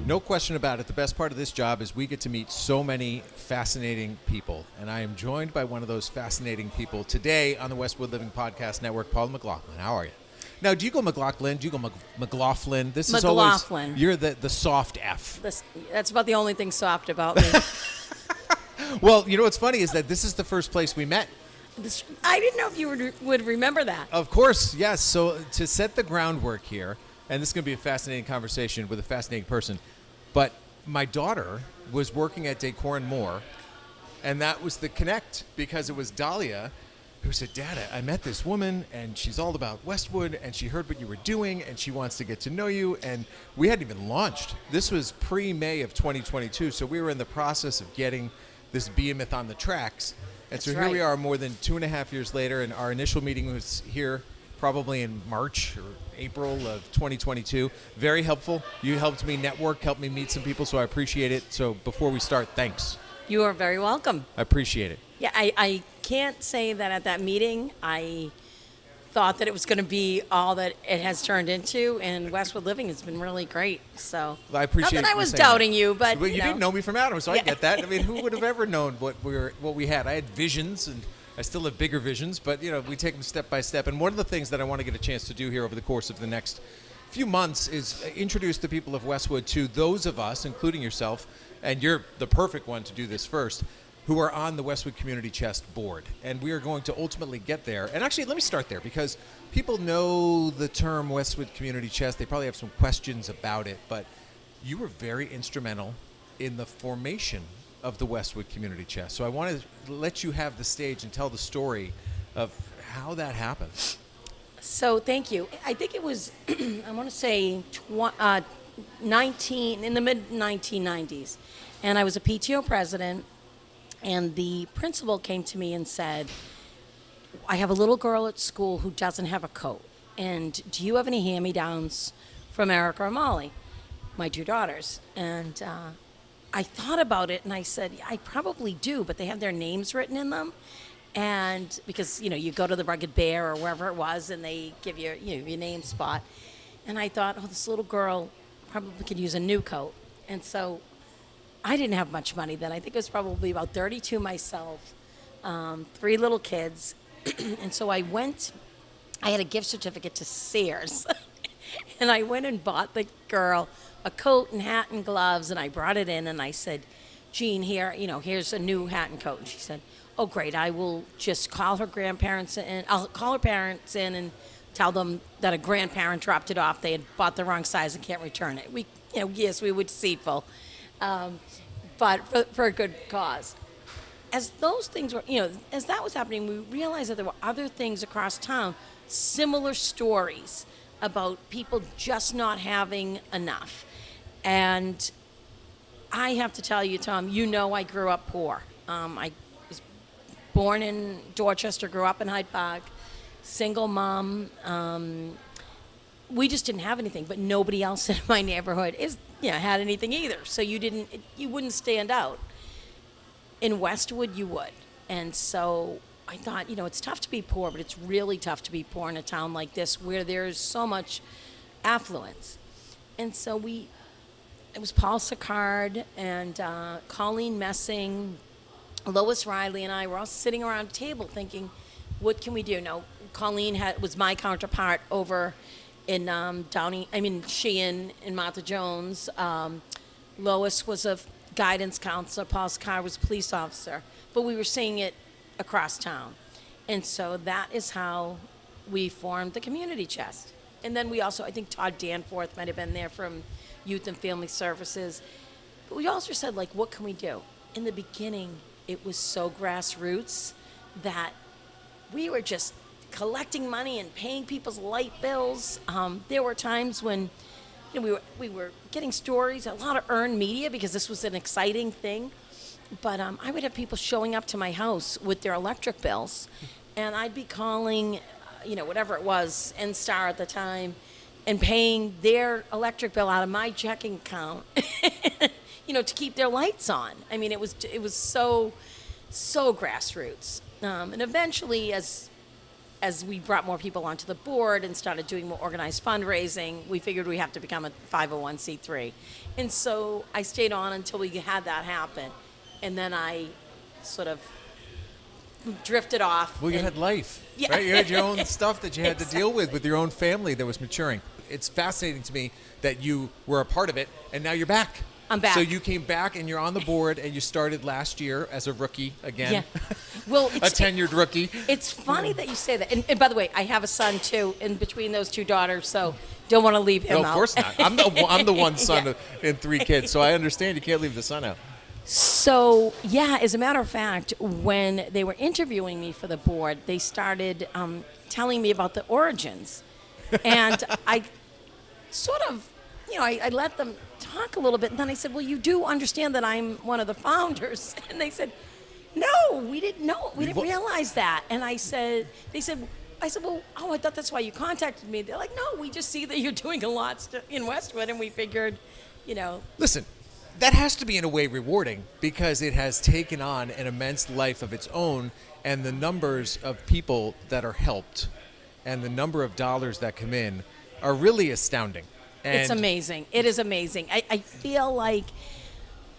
No question about it. The best part of this job is we get to meet so many fascinating people. And I am joined by one of those fascinating people today on the Westwood Living Podcast Network, Paula McLaughlin. How are you? Now, do you go McLaughlin? Do you go McLaughlin? This is McLaughlin. Always, you're the soft F. That's about the only thing soft about me. Well, you know what's funny is that this is the first place we met. I didn't know if you would remember that. Of course, yes. So to set the groundwork here, and this is going to be a fascinating conversation with a fascinating person, but my daughter was working at Decor and More, and that was the connect, because it was Dahlia who said, Dad, I met this woman, and she's all about Westwood, and she heard what you were doing, and she wants to get to know you, and we hadn't even launched. This was pre-May of 2022, so we were in the process of getting this behemoth on the tracks. And That's so here right. we are more than 2.5 years later, and our initial meeting was here probably in March or April of 2022. Very helpful. You helped me network, helped me meet some people, so I appreciate it. So before we start, thanks. You are very welcome. I appreciate it. Yeah, I can't say that at that meeting I thought that it was going to be all that it has turned into, and Westwood Living has been really great. So I appreciate. Not that I you was saying doubting that. you, but Well, you didn't know me from Adam, so I Yeah. get that. I mean, who would have ever known what we had? I had visions, and I still have bigger visions, but we take them step by step. And one of the things that I want to get a chance to do here over the course of the next few months is introduce the people of Westwood to those of us, including yourself, and you're the perfect one to do this first, who are on the Westwood Community Chest board. And we are going to ultimately get there. And actually, let me start there, because people know the term Westwood Community Chest. They probably have some questions about it, but you were very instrumental in the formation of the Westwood Community Chest. So I want to let you have the stage and tell the story of how that happened. So thank you. I think it was, I want to say 19 in the mid 1990s, and I was a PTO president, and the principal came to me and said, I have a little girl at school who doesn't have a coat, and do you have any hand-me-downs from Erica or Molly, my two daughters? And I thought about it, and I said, I probably do, but they have their names written in them. And because, you go to the Rugged Bear or wherever it was, and they give you, your name spot. And I thought, this little girl probably could use a new coat. And so I didn't have much money then. I think it was probably about 32 myself, 3 little kids. And so I had a gift certificate to Sears. And I went and bought the girl a coat and hat and gloves, and I brought it in, and I said, Jean, here's a new hat and coat. And she said, oh, great, I will just call her grandparents in. I'll call her parents in and tell them that a grandparent dropped it off. They had bought the wrong size and can't return it. Yes, we were deceitful, but for a good cause. As those things were, as that was happening, we realized that there were other things across town, similar stories about people just not having enough. And I have to tell you, Tom, I grew up poor. I was born in Dorchester, grew up in Hyde Park, single mom. We just didn't have anything, but nobody else in my neighborhood had anything either. So you wouldn't stand out. In Westwood, you would. And so I thought, it's tough to be poor, but it's really tough to be poor in a town like this where there's so much affluence. And so it was Paul Sicard and Colleen Messing, Lois Riley, and I were all sitting around a table thinking, what can we do? Now, Colleen was my counterpart over in Sheehan and Martha Jones. Lois was a guidance counselor. Paul Sicard was a police officer. But we were seeing it across town. And so that is how we formed the Community Chest. And then we also, I think Todd Danforth might have been there from Youth and Family Services. But we also said, what can we do? In the beginning, it was so grassroots that we were just collecting money and paying people's light bills. There were times when we were getting stories, a lot of earned media, because this was an exciting thing. But I would have people showing up to my house with their electric bills, and I'd be calling, whatever it was, N-Star at the time, and paying their electric bill out of my checking account, to keep their lights on. I mean, it was so grassroots. And eventually, as as we brought more people onto the board and started doing more organized fundraising, we figured we have to become a 501c3. And so I stayed on until we had that happen. And then I sort of drifted off. Well, you had life, Yeah. right? You had your own stuff that you had to deal Exactly. with your own family that was maturing. It's fascinating to me that you were a part of it, and now you're back. I'm back. So you came back, and you're on the board, and you started last year as a rookie again. Yeah. Well, A tenured rookie. It's funny that you say that. And by the way, I have a son too, in between those two daughters, so don't want to leave him No, out. of course not. I'm the one son Yeah. and 3 kids, so I understand you can't leave the son out. So, yeah, as a matter of fact, when they were interviewing me for the board, they started telling me about the origins. And I sort of, I let them talk a little bit. And then I said, well, you do understand that I'm one of the founders. And they said, no, we didn't know. We didn't realize that. And I said, well, I thought that's why you contacted me. They're like, no, we just see that you're doing a lot in Westwood. And we figured, Listen, that has to be in a way rewarding because it has taken on an immense life of its own, and the numbers of people that are helped and the number of dollars that come in are really astounding. And it's amazing. It is amazing. I feel like,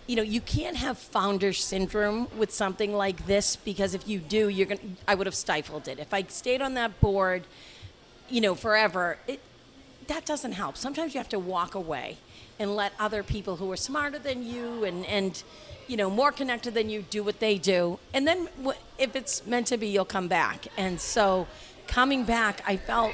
you can't have founder syndrome with something like this because if you do, I would have stifled it. If I stayed on that board, forever, that doesn't help. Sometimes you have to walk away and let other people who are smarter than you and more connected than you do what they do. And then if it's meant to be, you'll come back. And so coming back, I felt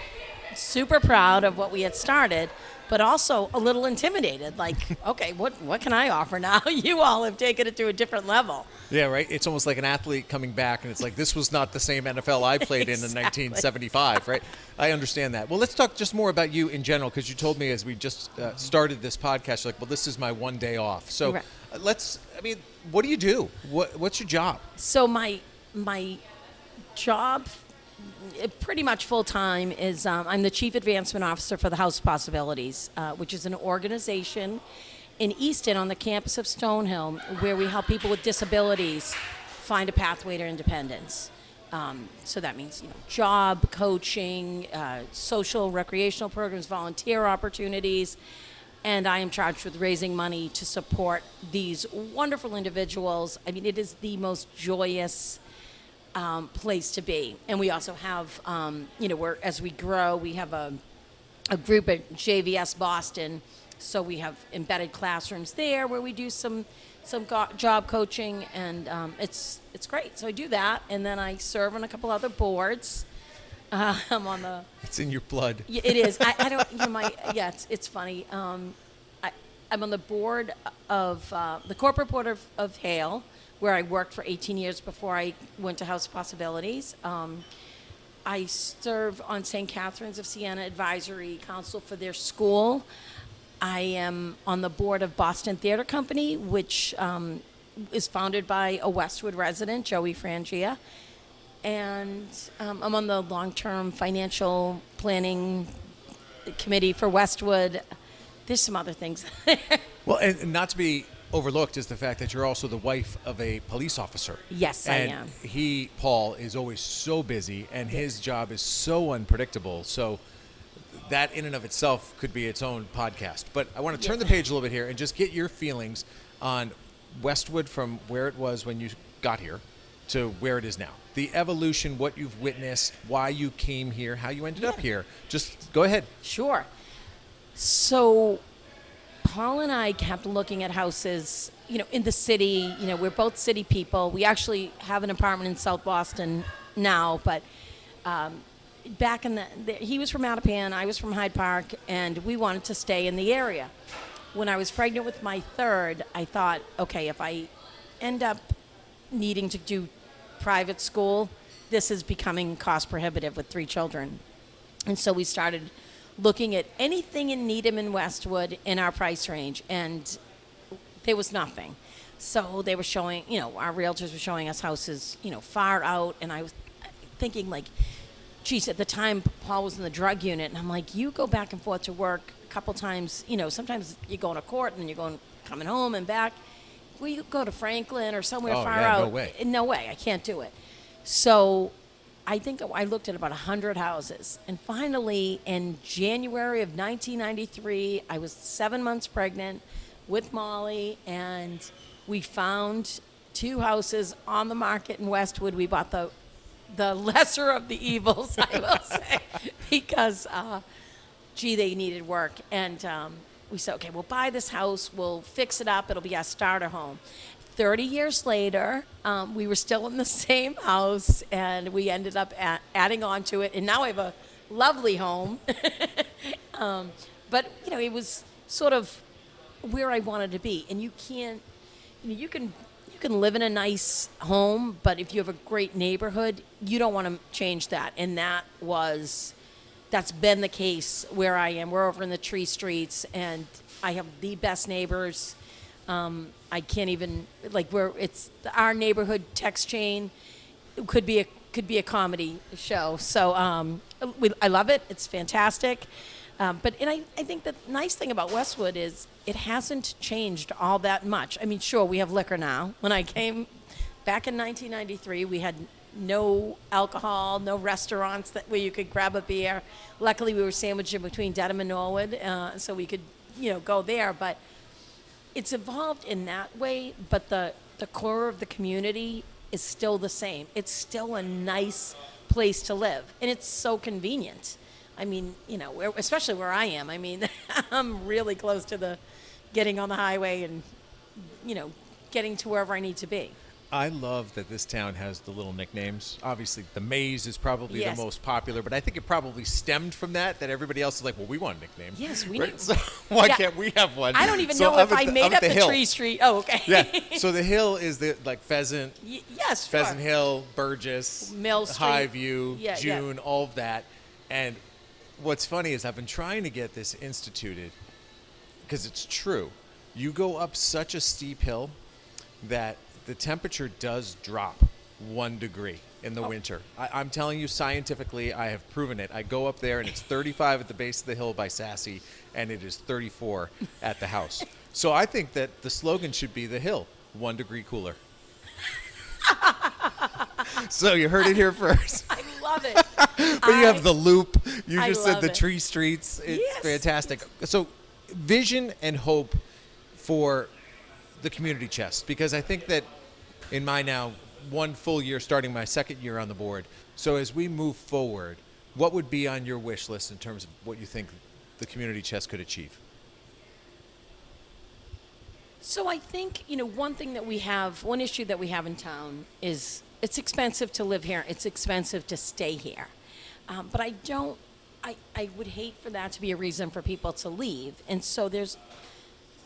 super proud of what we had started, but also a little intimidated. Like, okay, what can I offer now? You all have taken it to a different level. Yeah, right. It's almost like an athlete coming back, and it's like, this was not the same NFL I played in 1975, right? I understand that. Well, let's talk just more about you in general, because you told me as we just started this podcast, you're like, well, this is my one day off. So Right. what do you do? What's your job? So my job, pretty much full time, is I'm the Chief Advancement Officer for the House of Possibilities, which is an organization in Easton on the campus of Stonehill where we help people with disabilities find a pathway to independence. So that means job, coaching, social, recreational programs, volunteer opportunities. And I am charged with raising money to support these wonderful individuals. I mean, it is the most joyous place to be. And we also have, as we grow, we have a group at JVS Boston. So we have embedded classrooms there where we do some job coaching, and it's great. So I do that, and then I serve on a couple other boards. I'm on the. It's in your blood. Yeah, it is. I don't. It's funny. I'm on the board of the corporate board of Hale, where I worked for 18 years before I went to House of Possibilities. I serve on St. Catherine's of Siena Advisory Council for their school. I am on the board of Boston Theater Company, which is founded by a Westwood resident, Joey Frangia. And I'm on the long-term financial planning committee for Westwood. There's some other things. Well, and not to be overlooked is the fact that you're also the wife of a police officer. Yes, I am. And Paul, is always so busy, and his job is so unpredictable. So that in and of itself could be its own podcast. But I want to turn the page a little bit here and just get your feelings on Westwood from where it was when you got here to where it is now. The evolution, what you've witnessed, why you came here, how you ended up here. Just go ahead. Sure. So Paul and I kept looking at houses, in the city. We're both city people. We actually have an apartment in South Boston now, but back in he was from Mattapan, I was from Hyde Park, and we wanted to stay in the area. When I was pregnant with my third, I thought, okay, if I end up needing to do private school, this is becoming cost prohibitive with 3 children. And so we started looking at anything in Needham and Westwood in our price range, and there was nothing. So they were showing, our realtors were showing us houses, far out, and I was thinking, like, geez, at the time Paul was in the drug unit, and I'm like, you go back and forth to work a couple times, sometimes you go to court and you're coming home and back. Will you go to Franklin or somewhere far out? No way. No way, I can't do it. So I think I looked at about 100 houses. And finally, in January of 1993, I was 7 months pregnant with Molly, and we found 2 houses on the market in Westwood. We bought the lesser of the evils, I will say, because, they needed work. And we said, okay, we'll buy this house, we'll fix it up, it'll be our starter home. 30 years later, we were still in the same house, and we ended up adding on to it, and now I have a lovely home. But, it was sort of where I wanted to be. And you can't, you can live in a nice home, but if you have a great neighborhood, you don't want to change that. And that's been the case where I am. We're over in the Tree Streets, and I have the best neighbors. I can't even, it's our neighborhood text chain. It could be a comedy show. So I love it. It's fantastic. But I think the nice thing about Westwood is it hasn't changed all that much. I mean, sure, we have liquor now. When I came back in 1993, we had no alcohol, no restaurants where you could grab a beer. Luckily, we were sandwiched in between Dedham and Norwood, so we could, go there. But it's evolved in that way, but the core of the community is still the same. It's still a nice place to live, and it's so convenient. I mean, especially where I am. I mean, I'm really close to getting on the highway and, getting to wherever I need to be. I love that this town has the little nicknames. Obviously, the Maze is probably Yes. the most popular, but I think it probably stemmed from that everybody else is like, well, we want a nickname. Yes, we right? do. So why Yeah. can't we have one? I don't even So know I'm if at I the- made I'm up at the hill. Tree Street. Oh, okay. Yeah. So the hill is the Pheasant, Yes, sure. Pheasant Hill, Burgess, Mill Street. Highview, Yeah, June, all of that. And what's funny is I've been trying to get this instituted because it's true. You go up such a steep hill that the temperature does drop 1 degree in the winter. I'm telling you scientifically, I have proven it. I go up there and it's 35 at the base of the hill by Sassy, and it is 34 at the house. So I think that the slogan should be the hill, 1 degree cooler. So you heard it here first. I love it. But you have the loop. You I just said love the it. Tree Streets. It's Yes. fantastic. So vision and hope for the community chest, because I think that in my now 1 full year, starting my 2nd year on the board, so as we move forward, what would be on your wish list in terms of what you think the community chest could achieve? So I think, one issue that we have in town is it's expensive to live here. It's expensive to stay here. But I would hate for that to be a reason for people to leave. And so there's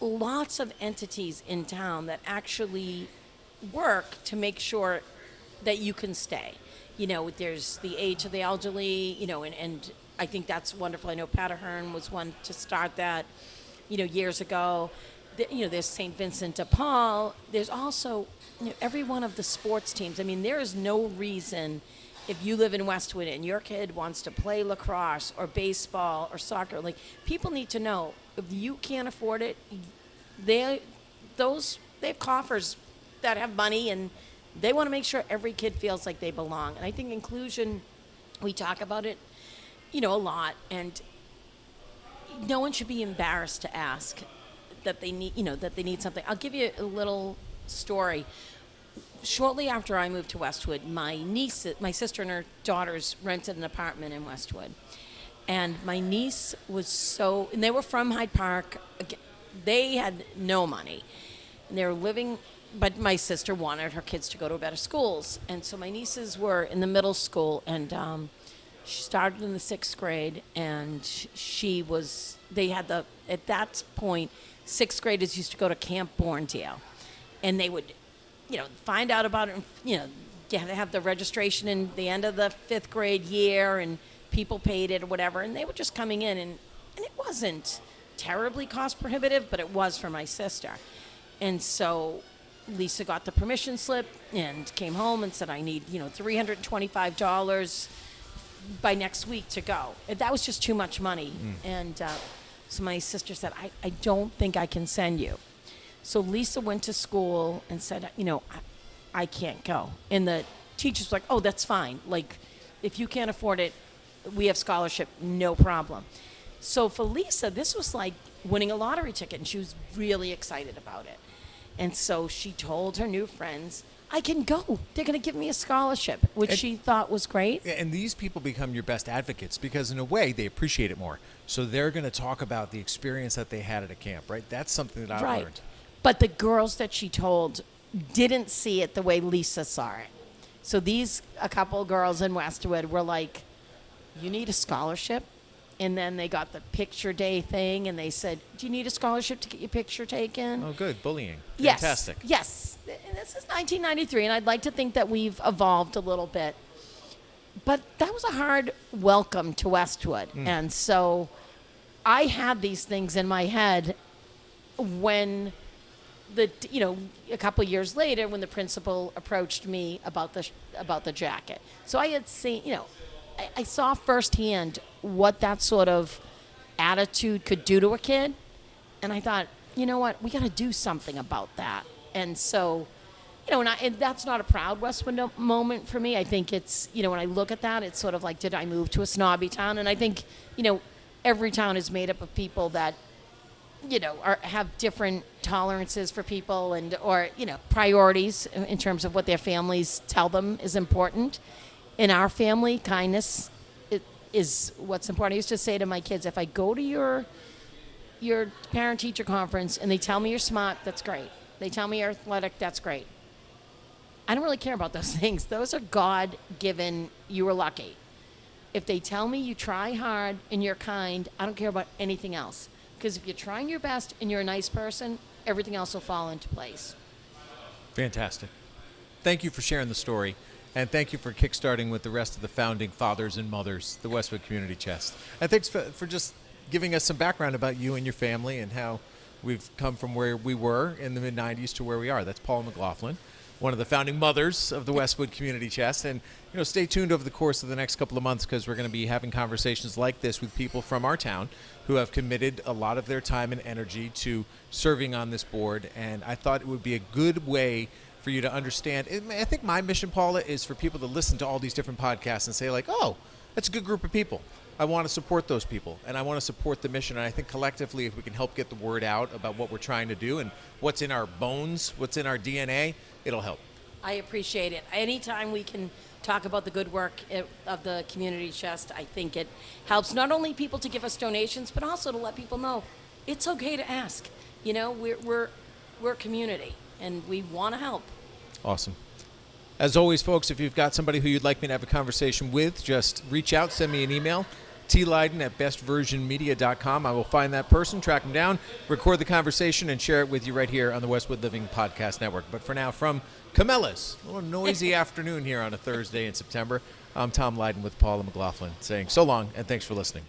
lots of entities in town that actually work to make sure that you can stay. There's the Aid to the Elderly, and I think that's wonderful. I know Pattahern was one to start that, years ago. There's St. Vincent de Paul. There's also, every one of the sports teams. I mean, there is no reason if you live in Westwood and your kid wants to play lacrosse or baseball or soccer, people need to know if you can't afford it, they have coffers that have money, and they want to make sure every kid feels like they belong. And I think inclusion, we talk about it, a lot, and no one should be embarrassed to ask that they need something. I'll give you a little story. Shortly after I moved to Westwood, my sister and her daughters rented an apartment in Westwood. And my niece and they were from Hyde Park. They had no money. And they were living, but my sister wanted her kids to go to better schools. And so my nieces were in the middle school, and she started in the 6th grade, and at that point, 6th graders used to go to Camp Borndale. And they would, find out about it, you had to have the registration in the end of the 5th grade year, and people paid it or whatever, and they were just coming in, and it wasn't terribly cost prohibitive, but it was for my sister. And so Lisa got the permission slip and came home and said, I need, $325 by next week to go. And that was just too much money. And so my sister said, I don't think I can send you. So Lisa went to school and said, I can't go. And the teachers were like, oh, that's fine. if you can't afford it, we have scholarship, no problem. So for Lisa, this was like winning a lottery ticket, and she was really excited about it. And so she told her new friends, I can go. They're going to give me a scholarship, which she thought was great. And these people become your best advocates because, in a way, they appreciate it more. So they're going to talk about the experience that they had at a camp, right? That's something that I learned. But the girls that she told didn't see it the way Lisa saw it. So a couple girls in Westwood were like, you need a scholarship? And then they got the picture day thing, and they said, do you need a scholarship to get your picture taken? Oh, good. Bullying. Yes. Fantastic. Yes. And this is 1993, and I'd like to think that we've evolved a little bit. But that was a hard welcome to Westwood. And so I had these things in my head when a couple years later, when the principal approached me about the jacket. So I had seen, I saw firsthand what that sort of attitude could do to a kid. And I thought, you know what, we got to do something about that. And so, and that's not a proud Westwood moment for me. I think it's, when I look at that, it's sort of like, did I move to a snobby town? And I think, every town is made up of people that, have different tolerances for people or priorities in terms of what their families tell them is important. In our family, kindness is what's important. I used to say to my kids, if I go to your parent-teacher conference and they tell me you're smart, that's great. They tell me you're athletic, that's great. I don't really care about those things. Those are God-given, you were lucky. If they tell me you try hard and you're kind, I don't care about anything else. Because if you're trying your best and you're a nice person, everything else will fall into place. Fantastic. Thank you for sharing the story. And thank you for kickstarting with the rest of the founding fathers and mothers, the Westwood Community Chest. And thanks for just giving us some background about you and your family and how we've come from where we were in the mid-'90s to where we are. That's Paula McLaughlin, one of the founding mothers of the Westwood Community Chest. And, stay tuned over the course of the next couple of months because we're going to be having conversations like this with people from our town who have committed a lot of their time and energy to serving on this board. And I thought it would be a good way for you to understand. I think my mission, Paula, is for people to listen to all these different podcasts and say like, oh, that's a good group of people. I want to support those people, and I want to support the mission. And I think collectively, if we can help get the word out about what we're trying to do and what's in our bones, what's in our DNA, it'll help. I appreciate it. Anytime we can talk about the good work of the Community Chest, I think it helps not only people to give us donations, but also to let people know it's okay to ask. We're a community, and we want to help. Awesome. As always, folks, if you've got somebody who you'd like me to have a conversation with, just reach out, send me an email, Leyden@bestversionmedia.com. I will find that person, track them down, record the conversation, and share it with you right here on the Westwood Living Podcast Network. But for now, from Comella's, a little noisy afternoon here on a Thursday in September, I'm Tom Leyden with Paula McLaughlin saying so long and thanks for listening.